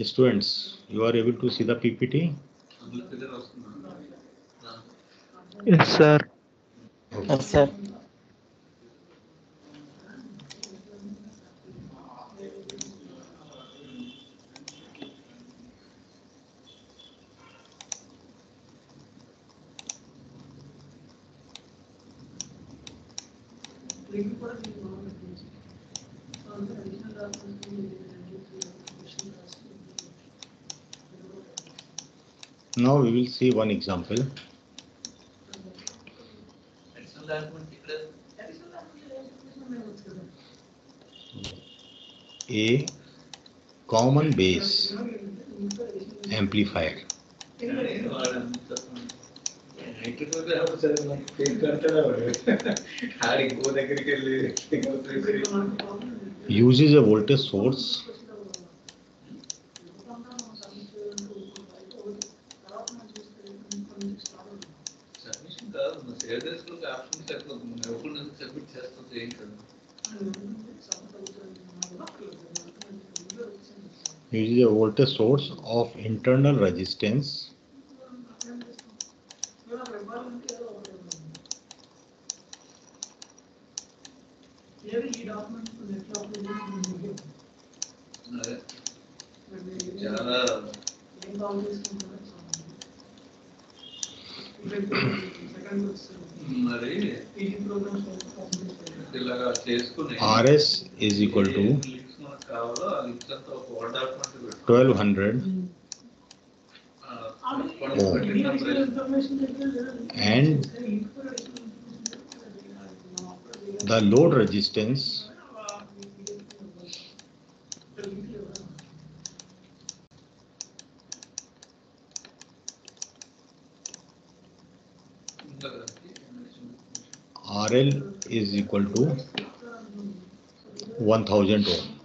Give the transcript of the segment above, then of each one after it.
Students, you are able to see the PPT? Yes, sir. Okay. Yes, sir. Now we will see one example. A common base amplifier. Uses a voltage source of internal resistance RS is equal to 1200 ohm and the load resistance RL is equal to 1000 ohm.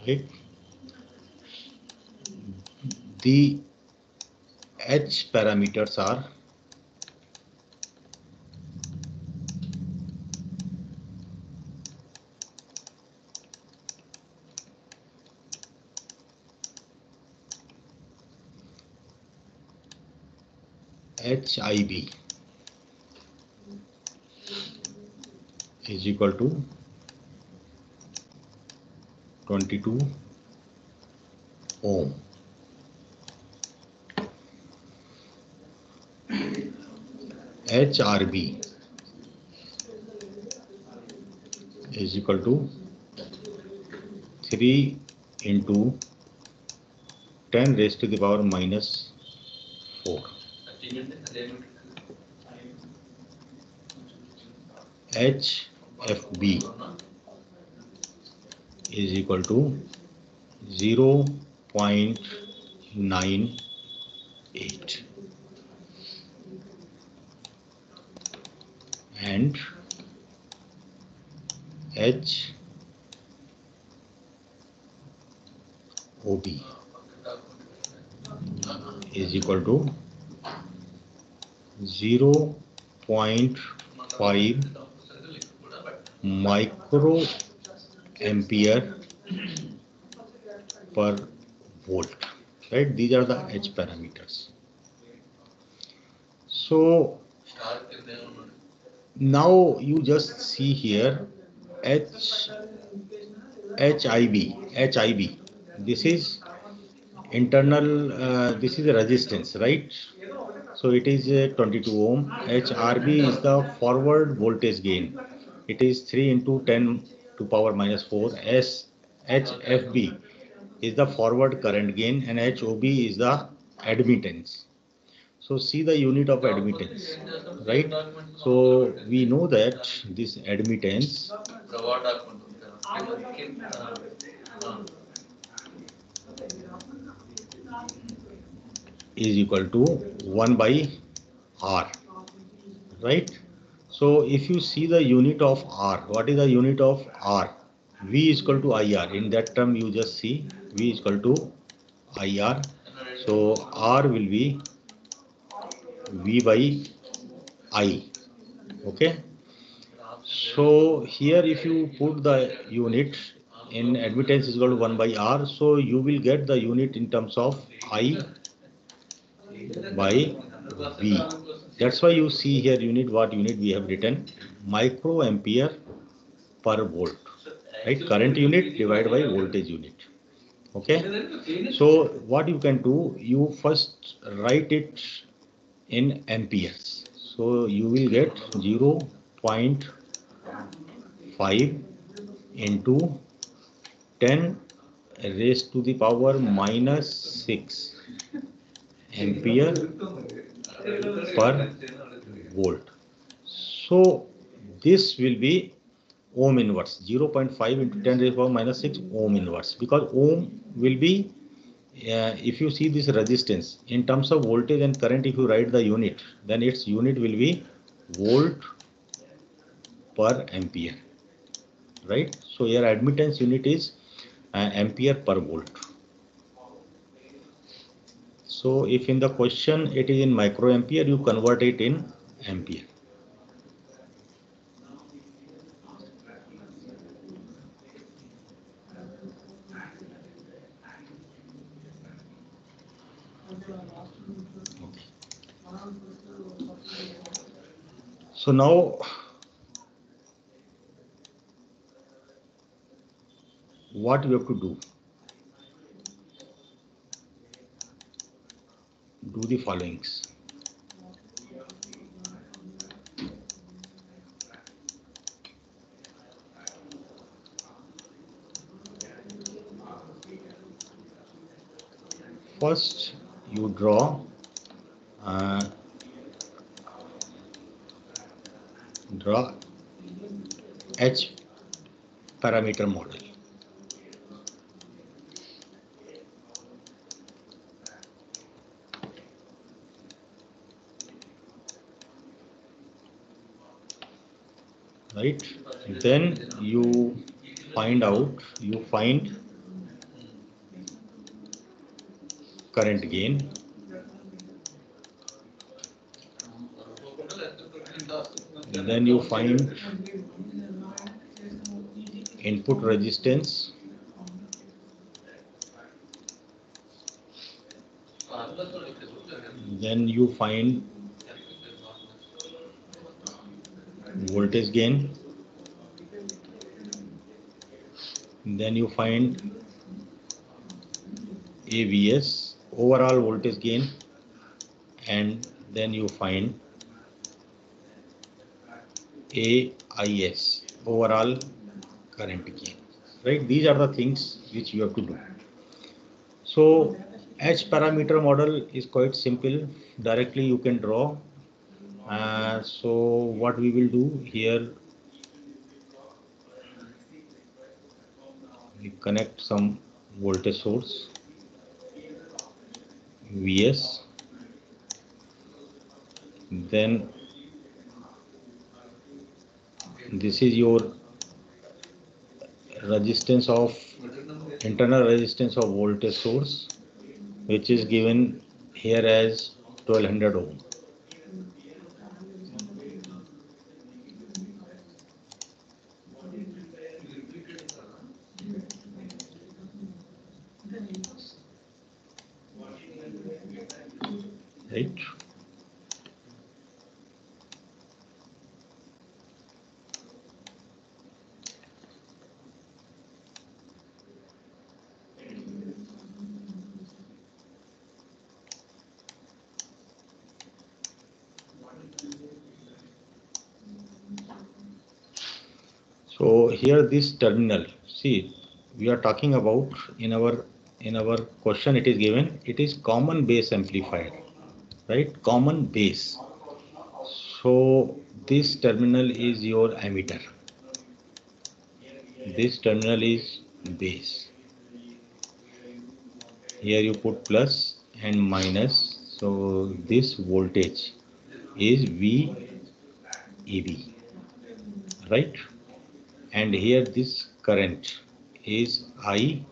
Right? The H parameters are HIB is equal to 22 ohm. HRB is equal to 3 into 10 raised to the power minus 4. HFB is equal to 0.98 and HOB is equal to 0.5 microampere per volt. Right? These are the H parameters. So now you just see here HIB. This is internal, this is a resistance, right? So it is 22 ohm. HRB is the forward voltage gain. It is 3 into 10 to power minus 4. HFB is the forward current gain, and HOB is the admittance. So see the unit of admittance, right? So we know that this admittance is equal to 1 by R, right? So if you see the unit of R, what is the unit of R? V is equal to IR. In that term, you just see V is equal to IR. So R will be V by I. Okay. So here, if you put the unit in admittance is equal to 1 by R, so you will get the unit in terms of I by V. That's why you see here unit, what unit we have written, microampere per volt, right? Current unit divided by voltage unit. Okay. So what you can do, you first write it in amperes. So you will get 0.5 into 10 raised to the power minus 6 ampere per volt. So this will be ohm inverse, 0.5 into 10 raised to the power minus 6 ohm inverse, because ohm will be, if you see this resistance in terms of voltage and current, if you write the unit, then its unit will be volt per ampere, right? So your admittance unit is ampere per volt. So if in the question it is in microampere, you convert it in ampere. Okay. So now what you have to do the followings. First you draw H parameter model. Right? Then you find current gain. Then you find input resistance. Then you find voltage gain. Then you find AVS, overall voltage gain, and then you find AIS, overall current gain. Right? These are the things which you have to do. So H parameter model is quite simple. Directly you can draw. So what we will do here, we connect some voltage source Vs, then this is your resistance of internal resistance of voltage source, which is given here as 1200 ohm. Right? So here this terminal, see, we are talking about in our question it is given, it is common base amplifier, right? Common base. So this terminal is your emitter. This terminal is base. Here you put plus and minus. So this voltage is VEB, right? And here this current is IE,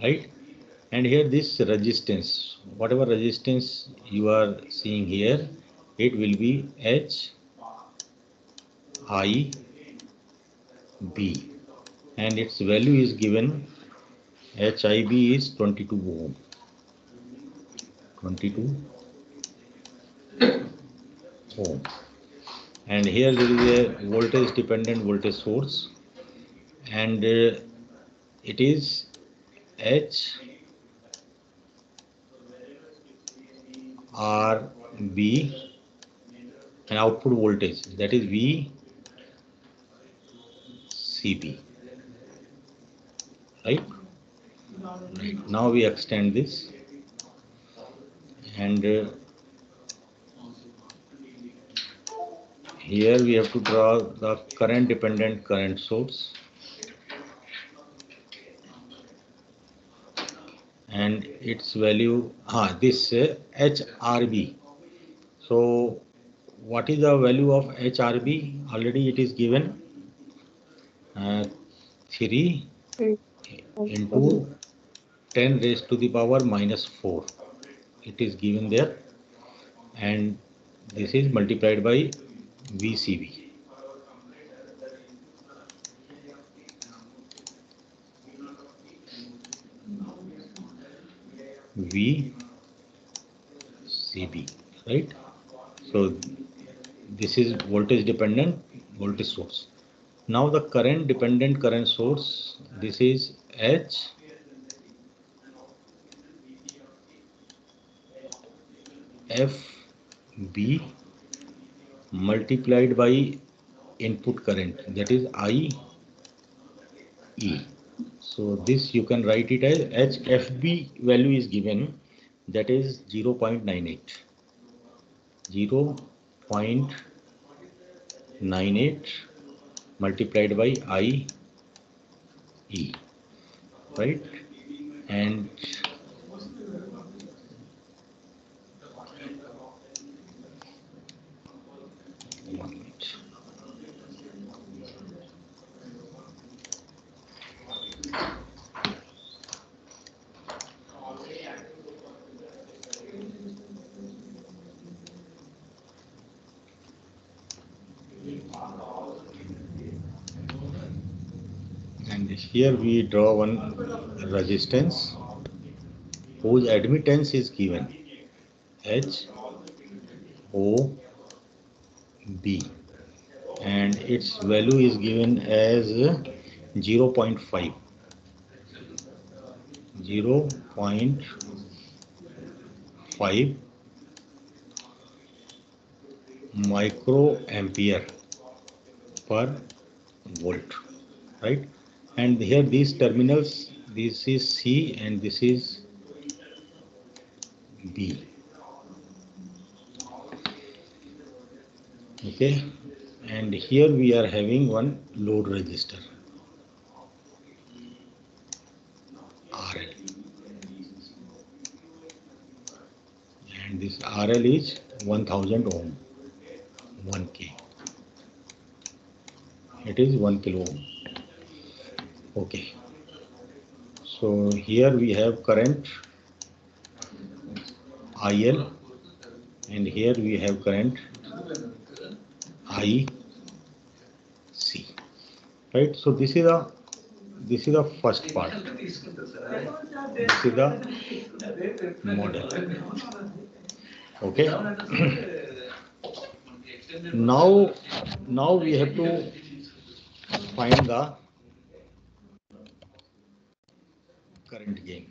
right? And here this resistance, whatever resistance you are seeing here, it will be HIB, and its value is given, HIB is 22 ohm, 22 ohm. And here there is a voltage dependent voltage source, and it is HRB, and output voltage, that is VCB, right? Right. Now we extend this, and here we have to draw the current dependent current source, and its value, this HRB. So what is the value of HRB? Already it is given, 3 into 10 raised to the power minus 4. It is given there, and this is multiplied by VCB. VCB, right? So this is voltage dependent voltage source. Now the current dependent current source, this is HFB multiplied by input current, that is IE. So this you can write it as HFB value is given, that is 0.98. 0.98 multiplied by IE, right? And here we draw one resistance whose admittance is given, HOB, and its value is given as 0.5. 0.5 microampere per volt, right? And here these terminals, this is C and this is B. Okay, and here we are having one load resistor, RL, and this RL is 1000 ohm, 1K. It is 1 kilo ohm. Okay, so here we have current IL, and here we have current IC, right? So this is the first part. This is the model. Okay. Now we have to find the current gain.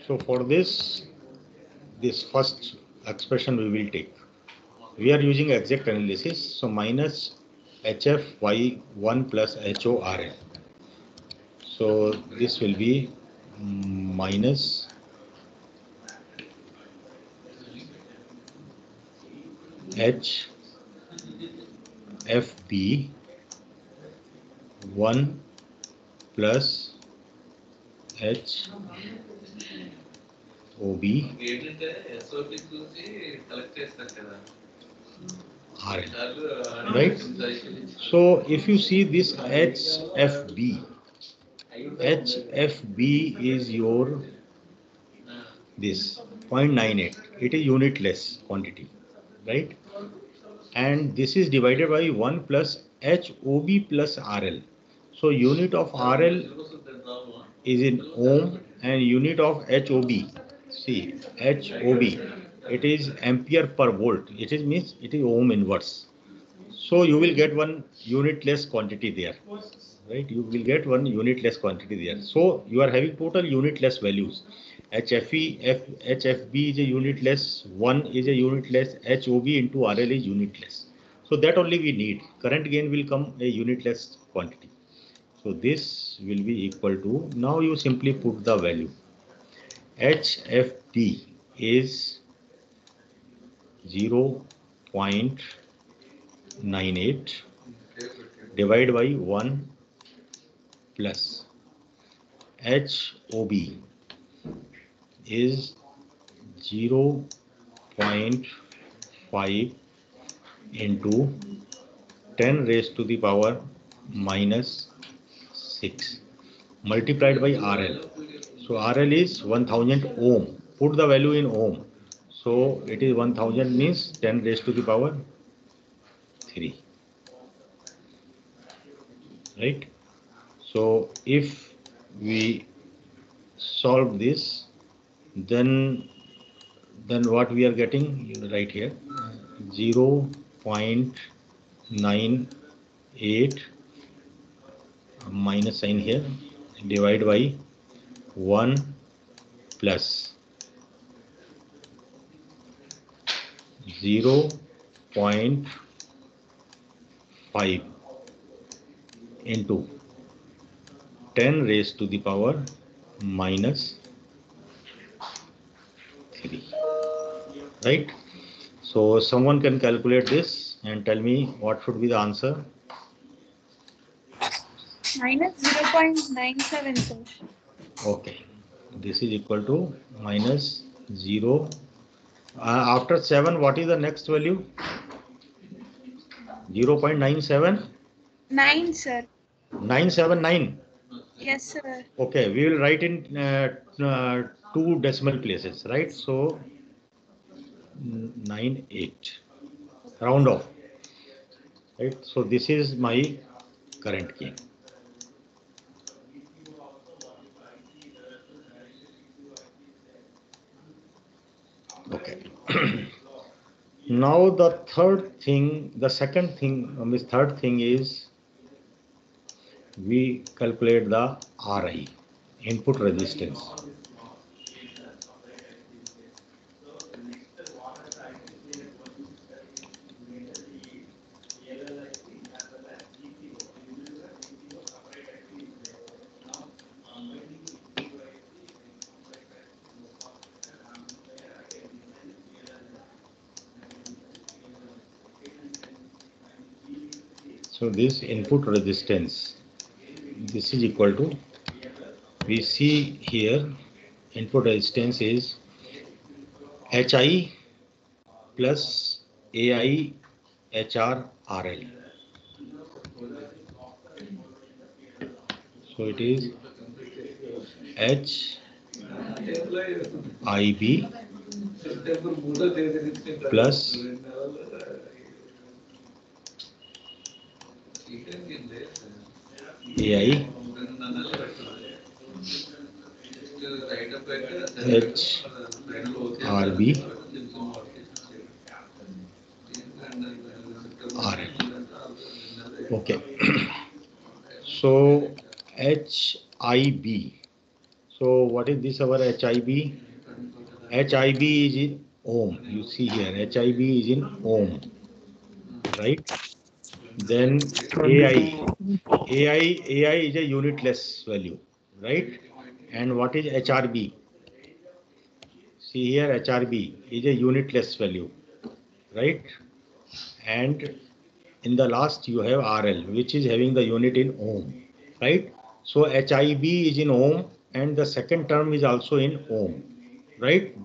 So for this first expression we will take. We are using exact analysis. So minus HFY1 plus HORL. So this will be minus HFB1 plus HOB RL, right? So if you see this HFB is your this 0.98. It is unitless quantity, right? And this is divided by 1 plus HOB plus RL. So unit of RL is in ohm and unit of HOB. See, HOB, it is ampere per volt. It is means it is ohm inverse. So you will get one unitless quantity there, right? You will get one unitless quantity there. So you are having total unitless values. HFB is a unitless, 1 is a unitless, HOB into RL is unitless. So that only we need. Current gain will come a unitless quantity. So this will be equal to, now you simply put the value. HFB is 0.98 divided by 1 plus HOB is 0.5 into 10 raised to the power minus 6 multiplied by RL. So RL is 1000 ohm. Put the value in ohm. So it is 1000 means 10 raised to the power 3. Right? So if we solve this, then what we are getting right here, 0.98 minus sign here, divide by 1 plus 0.5 into 10 raised to the power minus 3. Right? So someone can calculate this and tell me what should be the answer. Minus 0.97, sir. Okay, this is equal to minus 0. After 7, what is the next value? 0.97? 9, sir. 979. Yes, sir. Okay, we will write in 2 decimal places, right? So 98, round off, right? So this is my current gain. Okay. Now the third thing is we calculate the RI, input resistance. So this input resistance, this is equal to, we see here input resistance is HI plus AI HR RL. So it is HIB plus AI HRB RL. Okay. So HIB. So what is this our HIB? HIB is in ohm. You see here, HIB is in ohm, right? Then AI. 22. AI is a unitless value, right? And what is HRB? See here, HRB is a unitless value, right? And in the last you have RL, which is having the unit in ohm, right? So HIB is in ohm and the second term is also in ohm, right?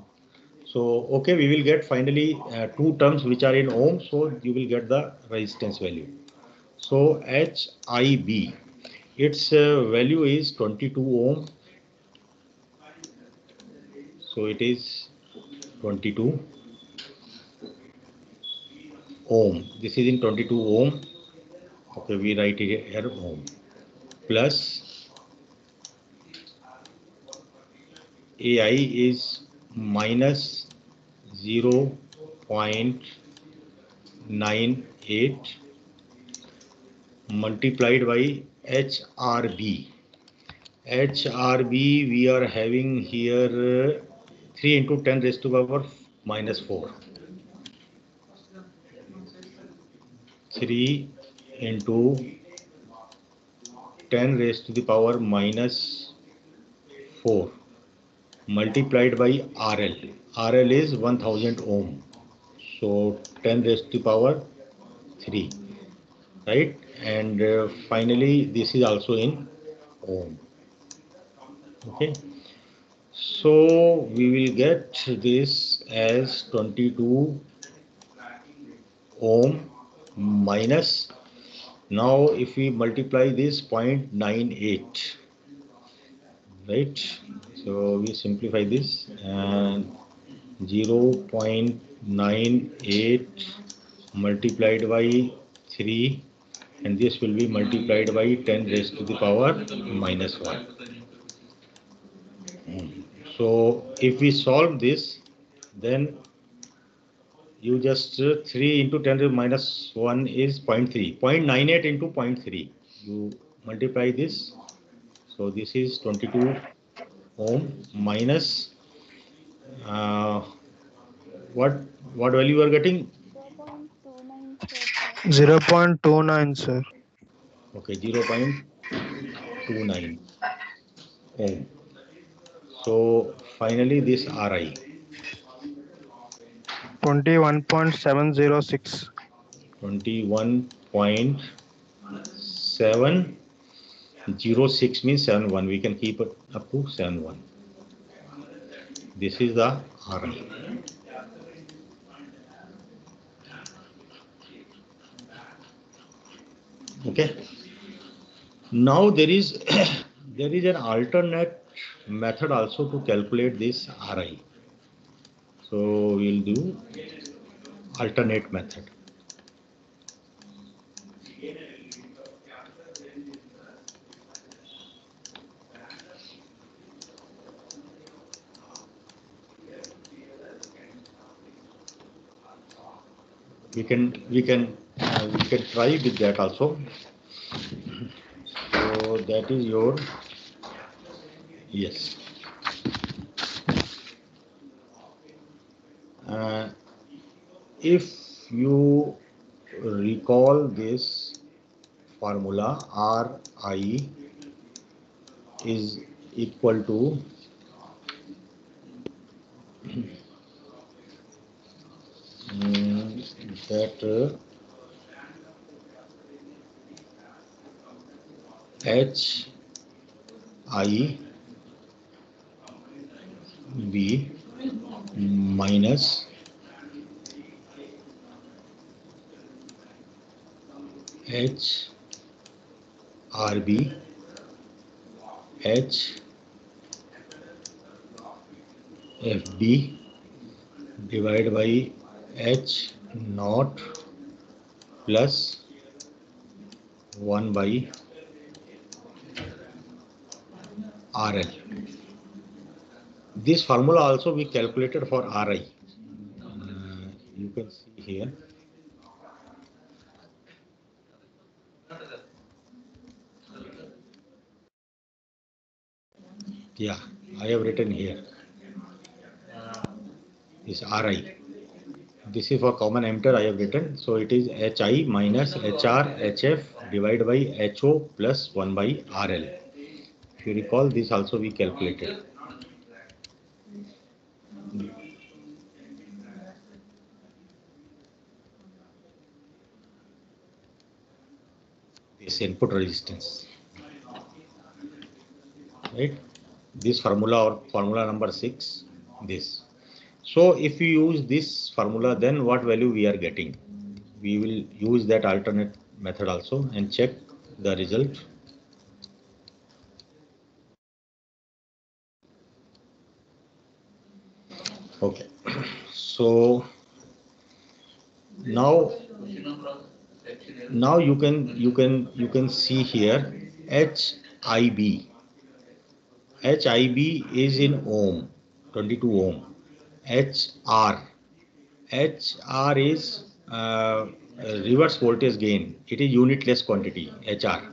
So okay, we will get finally two terms which are in ohm, so you will get the resistance value. So HIB, its value is 22 ohm, so it is 22 ohm. This is in 22 ohm. Okay, we write it here ohm plus AI is minus 0.98 multiplied by HRB. HRB we are having here 3 into 10 raised to power minus 4. 3 into 10 raised to the power minus 4 multiplied by RL. RL is 1000 ohm. So 10 raised to the power 3, right? And finally this is also in ohm. Okay. So we will get this as 22 ohm minus, now if we multiply this 0.98, right? So we simplify this and 0.98 multiplied by 3 and this will be multiplied by 10 raised to the power minus 1. So if we solve this, then you just 3 into 10 to the minus 1 is 0.3. 0.98 into 0.3. You multiply this. So this is 22 ohm minus uh, what value you are getting? 0.29, sir. Okay, 0.29 ohm. So finally this RI 21.706. 21.706 means 71. We can keep it up to 71. This is the RI. Okay. Now there is there is an alternate method also to calculate this RI. So we'll do alternate method. We can try with that also. So that is your yes. If you recall this formula, RI is equal to that HIB minus HRB HFB divided by H naught plus 1 by RL. This formula also we calculated for RI. You can see here. Yeah, I have written here is Ri. This is for common emitter I have written. So it is Hi minus Hr Hf divided by Ho plus 1 by Rl. If you recall, this also we calculated. This input resistance, right? This formula or formula number 6, this. So if we use this formula, then what value we are getting? We will use that alternate method also and check the result. Okay, so now you can see here HIB. HIB is in ohm, 22 ohm. HR is reverse voltage gain. It is unitless quantity, HR.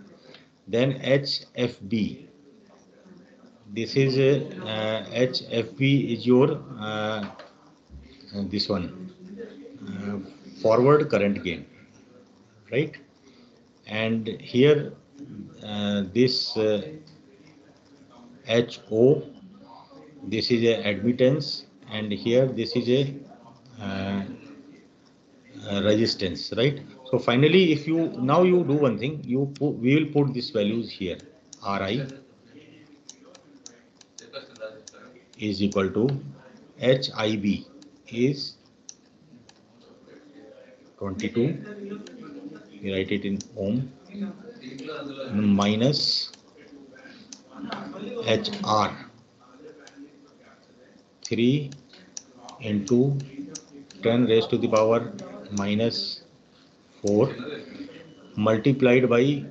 Then HFB. This is HFB is your this one forward current gain, right? And here this HO, this is a admittance, and here this is a resistance, right? So finally, if you now you do one thing, we will put these values here. Ri is equal to HIB is 22. We write it in ohm minus HR 3 into 10 raised to the power minus 4 multiplied by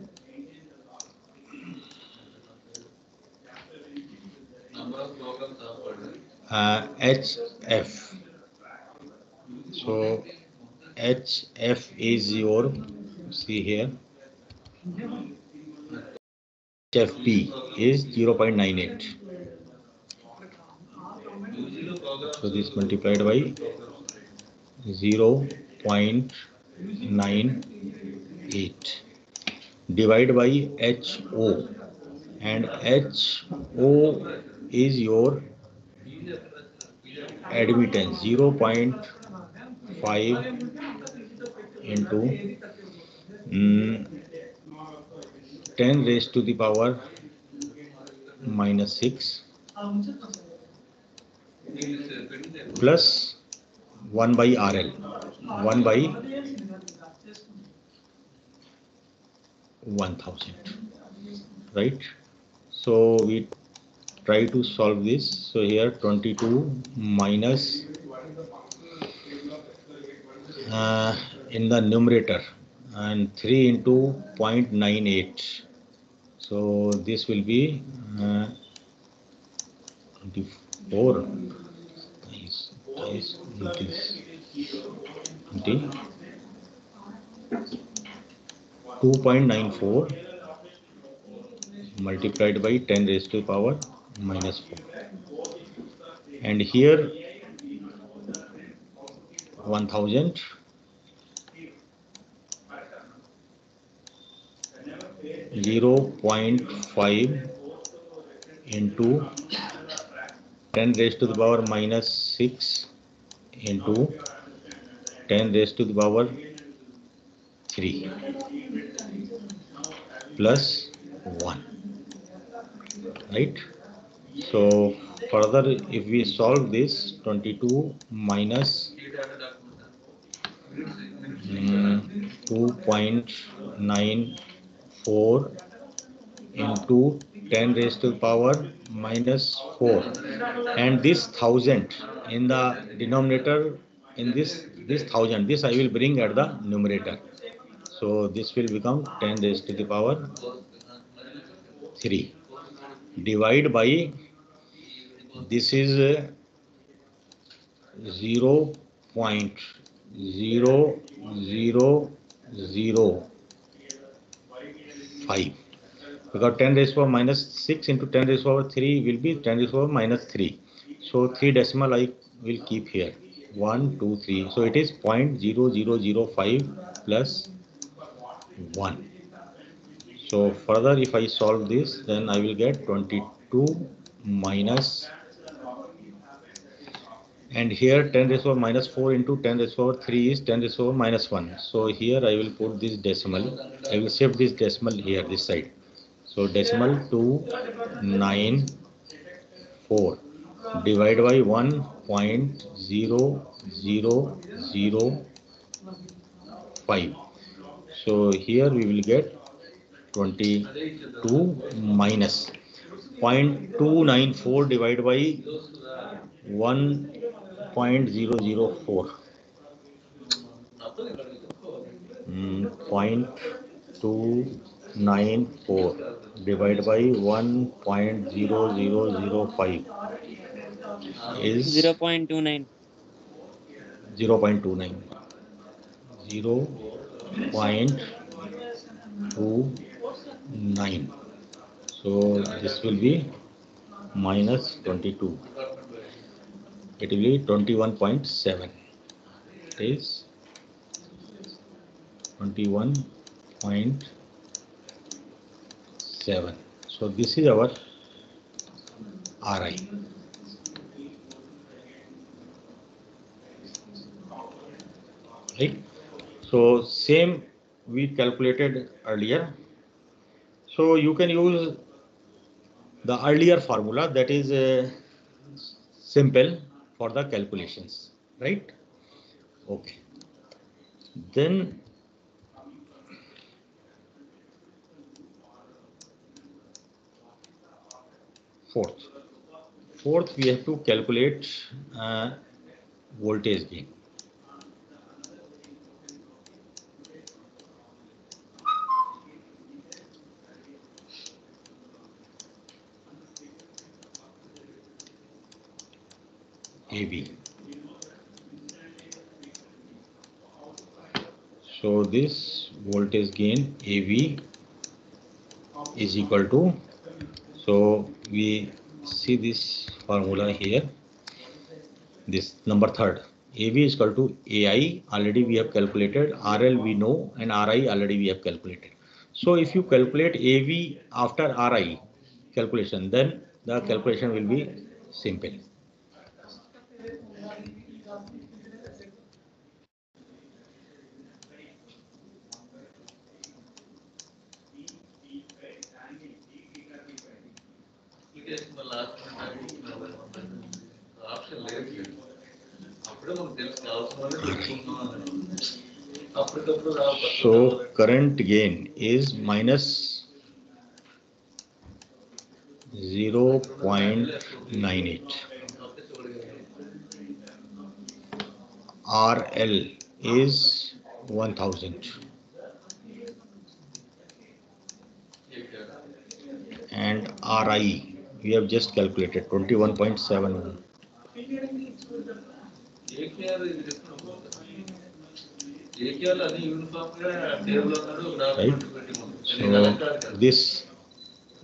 HF. So HF is your, see here, HFP is 0.98. So this multiplied by 0.98 divided by HO, and HO is your admittance 0.5 into 10 raised to the power minus 6 plus 1 by RL, 1 by 1000, right? So we try to solve this. So here 22 minus in the numerator and 3 into 0.98. So this will be 24 is 2.94 multiplied by 10 raised to the power minus 4, and here 1000 0.5 into 10 raised to the power minus 6 into 10 raised to the power 3 plus 1, right? So further, if we solve this, 22 minus 2.94 into 10 raised to the power minus 4, and this 1000 in the denominator, in this 1000, this I will bring at the numerator. So this will become 10 raised to the power 3 divide by, this is 0.0005, because 10 raised to power minus 6 into 10 raised to power 3 will be 10 raised to power minus 3. So 3 decimal I will keep here. 1, 2, 3. So it is 0.0005 plus 1. So further if I solve this, then I will get 22 minus, and here 10 raised to power minus 4 into 10 raised to power 3 is 10 raised to power minus 1. So here I will put this decimal. I will shift this decimal here, this side. So decimal 294 divided by 1.0005. So here we will get 22 minus 0.294 divided by 1.004. 0.294 divided by 1.0005 is 0.29. 0.29. 0.29. So this will be minus 22. It will be 21.7. It is 21.7. So this is our RI. Right? So same we calculated earlier. So you can use the earlier formula, that is simple for the calculations, right? Okay. Then fourth we have to calculate voltage gain. AB. So this voltage gain AV is equal to, so we see this formula here, this number third, AV is equal to AI, already we have calculated, RL we know, and RI already we have calculated. So if you calculate AV after RI calculation, then the calculation will be simple. So current gain is minus 0.98. RL is 1000 and RI we have just calculated 21.71. Right? So this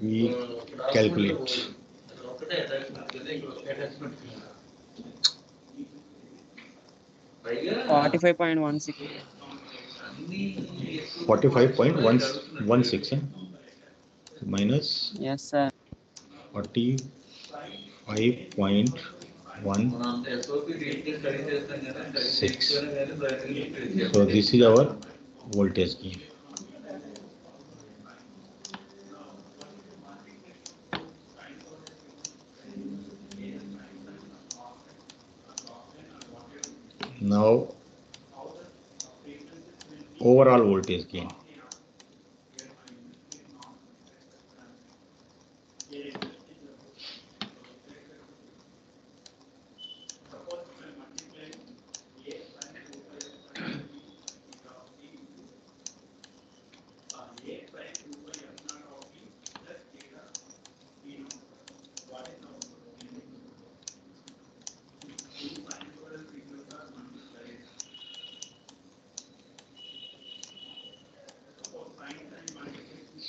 we calculate. 45.16. 45.116 minus Yes, sir. 45.16. So this is our voltage gain. Now overall voltage gain.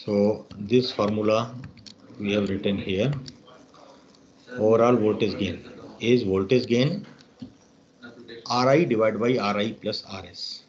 So this formula we have written here. Overall voltage gain is voltage gain Ri divided by Ri plus Rs.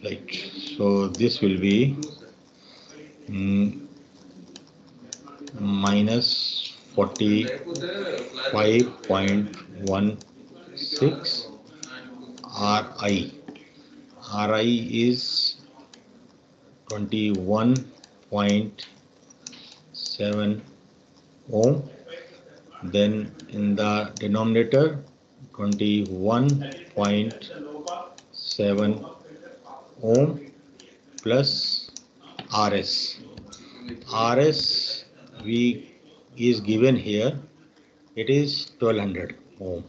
Right. So this will be minus 45.16 Ri. Ri is 21.7 ohm. Then in the denominator 21.7 ohm plus Rs. Rs we is given here. It is 1200 ohm.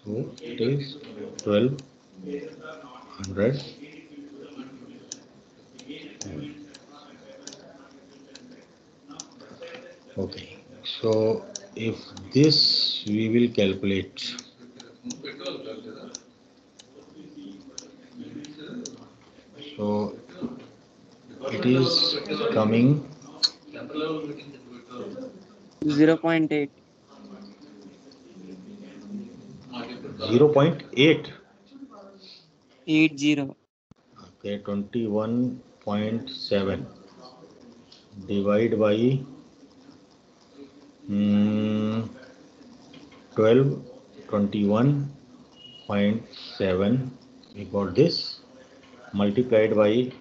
So it is 1200. Okay. So if this we will calculate. So it is coming 0.8. 0.8. 80. Okay, 21.7 divide by 12, 21.7. We got this multiplied by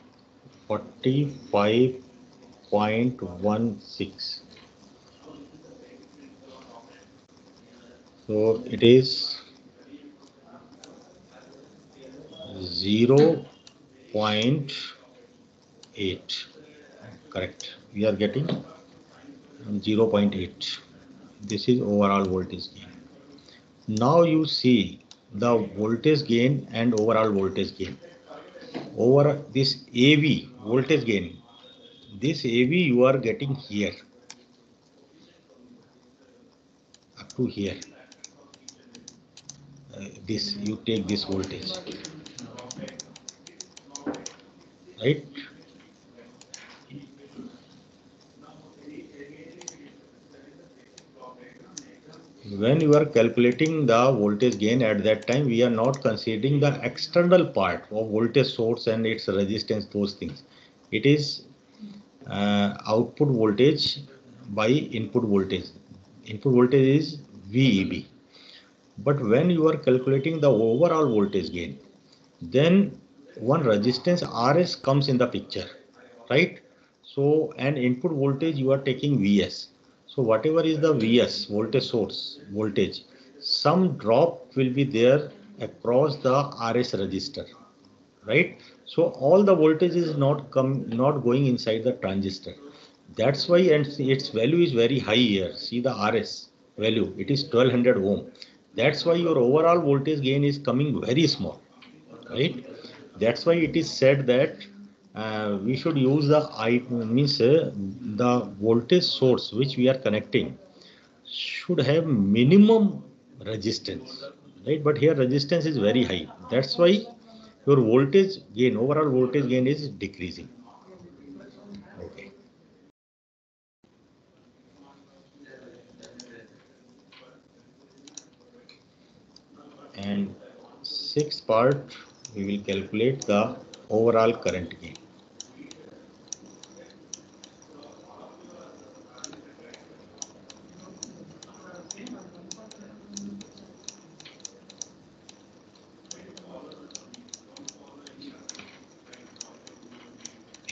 45.16. So it is 0.8. Correct. We are getting 0.8. This is overall voltage gain. Now you see the voltage gain and overall voltage gain. Over this AV voltage gain, this AV you are getting here up to here. This you take this voltage, right? When you are calculating the voltage gain at that time, we are not considering the external part of voltage source and its resistance, those things. It is output voltage by input voltage. Input voltage is VEB. But when you are calculating the overall voltage gain, then one resistance RS comes in the picture, right? So an input voltage you are taking Vs. So whatever is the Vs voltage source voltage, some drop will be there across the RS resistor, right? So all the voltage is not going inside the transistor. That's why, and its value is very high here. See the RS value, it is 1200 ohm. That's why your overall voltage gain is coming very small, right? That's why it is said that we should use the the voltage source which we are connecting should have minimum resistance, right? But here resistance is very high. That's why your voltage gain, overall voltage gain is decreasing. Okay. And sixth part, we will calculate the overall current gain.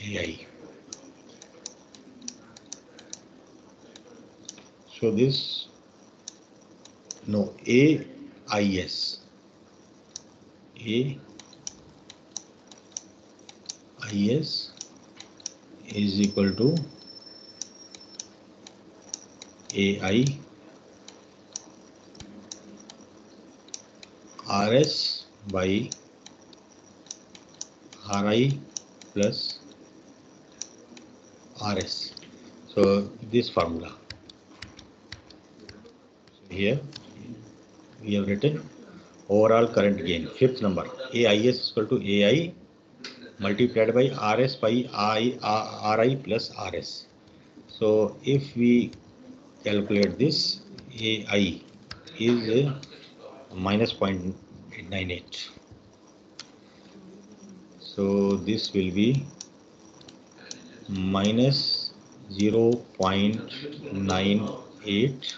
AI. So this, no, AIS. AIS is equal to AI RS by RI plus RS. So this formula. Here we have written overall current gain. Fifth number, AIS is equal to AI multiplied by RS by RI plus RS. So if we calculate this, AI is a minus 0.98. So this will be minus 0.98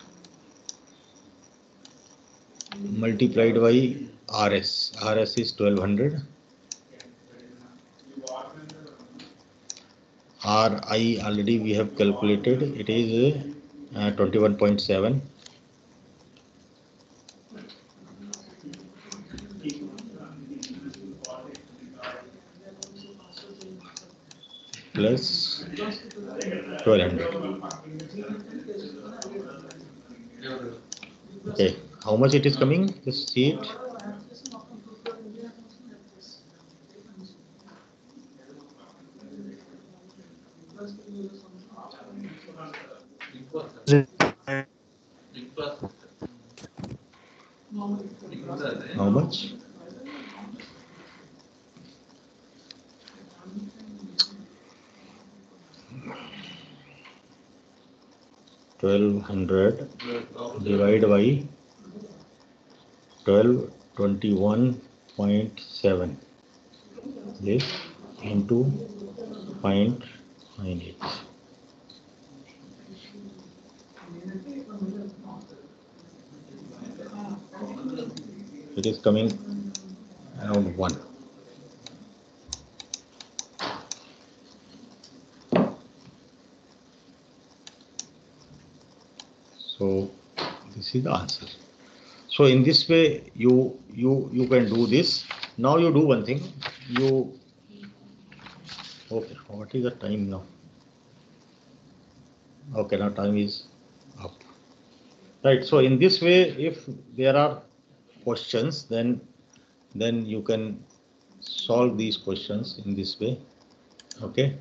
multiplied by RS. RS is 1200. RI already we have calculated. It is 21.7. Plus 1200. Okay, how much it is coming? Just see it. How much? $1,200 divided by 1221.7 this into 0.98. It is coming around 1. So this is the answer. So in this way you can do this. Now you do one thing. Okay, what is the time now? Okay, now time is up. Right. So in this way, if there are questions, then you can solve these questions in this way. Okay.